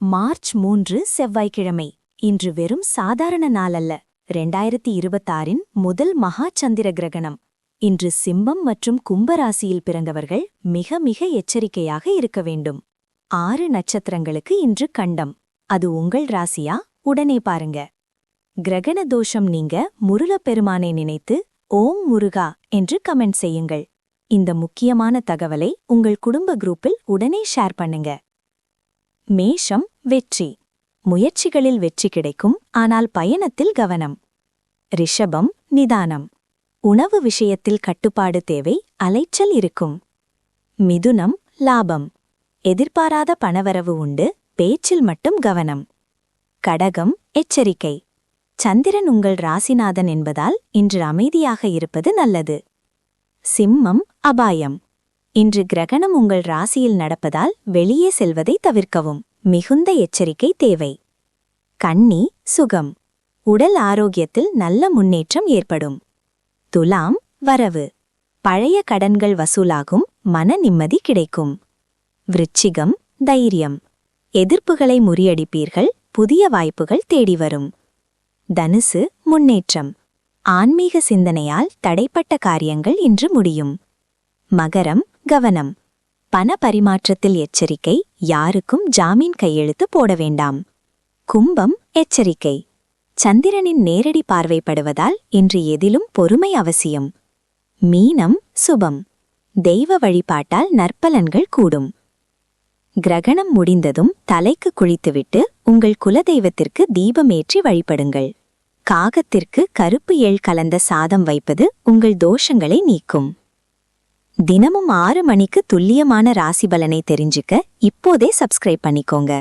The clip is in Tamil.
மார்ச் 3 செவ்வாய்க்கிழமை. இன்று வெறும் சாதாரண நாளல்ல. 2026இன் முதல் மகா சந்திர கிரகணம். இன்று சிம்மம் மற்றும் கும்பராசியில் பிறந்தவர்கள் மிக மிக எச்சரிக்கையாக இருக்க வேண்டும். 6 நட்சத்திரங்களுக்கு இன்று கண்டம். அது உங்கள் ராசியா? உடனே பாருங்க. கிரகண தோஷம் நீங்க முருகப்பெருமானை நினைத்து ஓம் முருகா என்று கமெண்ட் செய்யுங்கள். இந்த முக்கியமான தகவலை உங்கள் குடும்ப குரூப்பில் உடனே ஷேர் பண்ணுங்க. மேஷம், வெற்றி. முயற்சிகளில் வெற்றி கிடைக்கும், ஆனால் பயணத்தில் கவனம். ரிஷபம், நிதானம். உணவு விஷயத்தில் கட்டுப்பாடு தேவை, அலைச்சல் இருக்கும். மிதுனம், லாபம். எதிர்பாராத பணவரவு உண்டு, பேச்சில் மட்டும் கவனம். கடகம், எச்சரிக்கை. சந்திரன் உங்கள் ராசிநாதன் என்பதால் இன்று அமைதியாக இருப்பது நல்லது. சிம்மம், அபாயம். இன்று கிரகணம் உங்கள் ராசியில் நடப்பதால் வெளியே செல்வதை தவிர்க்கவும். மிகுந்த எச்சரிக்கை தேவை. கன்னி, சுகம். உடல் ஆரோக்கியத்தில் நல்ல முன்னேற்றம் ஏற்படும். துலாம், வரவு. பழைய கடன்கள் வசூலாகும், மன நிம்மதி கிடைக்கும். விருச்சிகம், தைரியம். எதிர்ப்புகளை முறியடிப்பீர்கள், புதிய வாய்ப்புகள் தேடி வரும். தனுசு, முன்னேற்றம். ஆன்மீக சிந்தனையால் தடைப்பட்ட காரியங்கள் இன்று முடியும். மகரம், கவனம். பண பரிமாற்றத்தில் எச்சரிக்கை, யாருக்கும் ஜாமீன் கையெழுத்து போட வேண்டாம். கும்பம், எச்சரிக்கை. சந்திரனின் நேரடி பார்வைப்படுவதால் இன்று எதிலும் பொறுமை அவசியம். மீனம், சுபம். தெய்வ வழிபாட்டால் நற்பலன்கள் கூடும். கிரகணம் முடிந்ததும் தலைக்கு குளித்துவிட்டு உங்கள் குலதெய்வத்திற்கு தீபமேற்றி வழிபடுங்கள். காகத்திற்கு கருப்பு எள் கலந்த சாதம் வைப்பது உங்கள் தோஷங்களை நீக்கும். தினமும் 6 மணிக்கு துல்லியமான ராசி பலனை தெரிஞ்சுக்க இப்போதே சப்ஸ்கிரைப் பண்ணிக்கோங்க.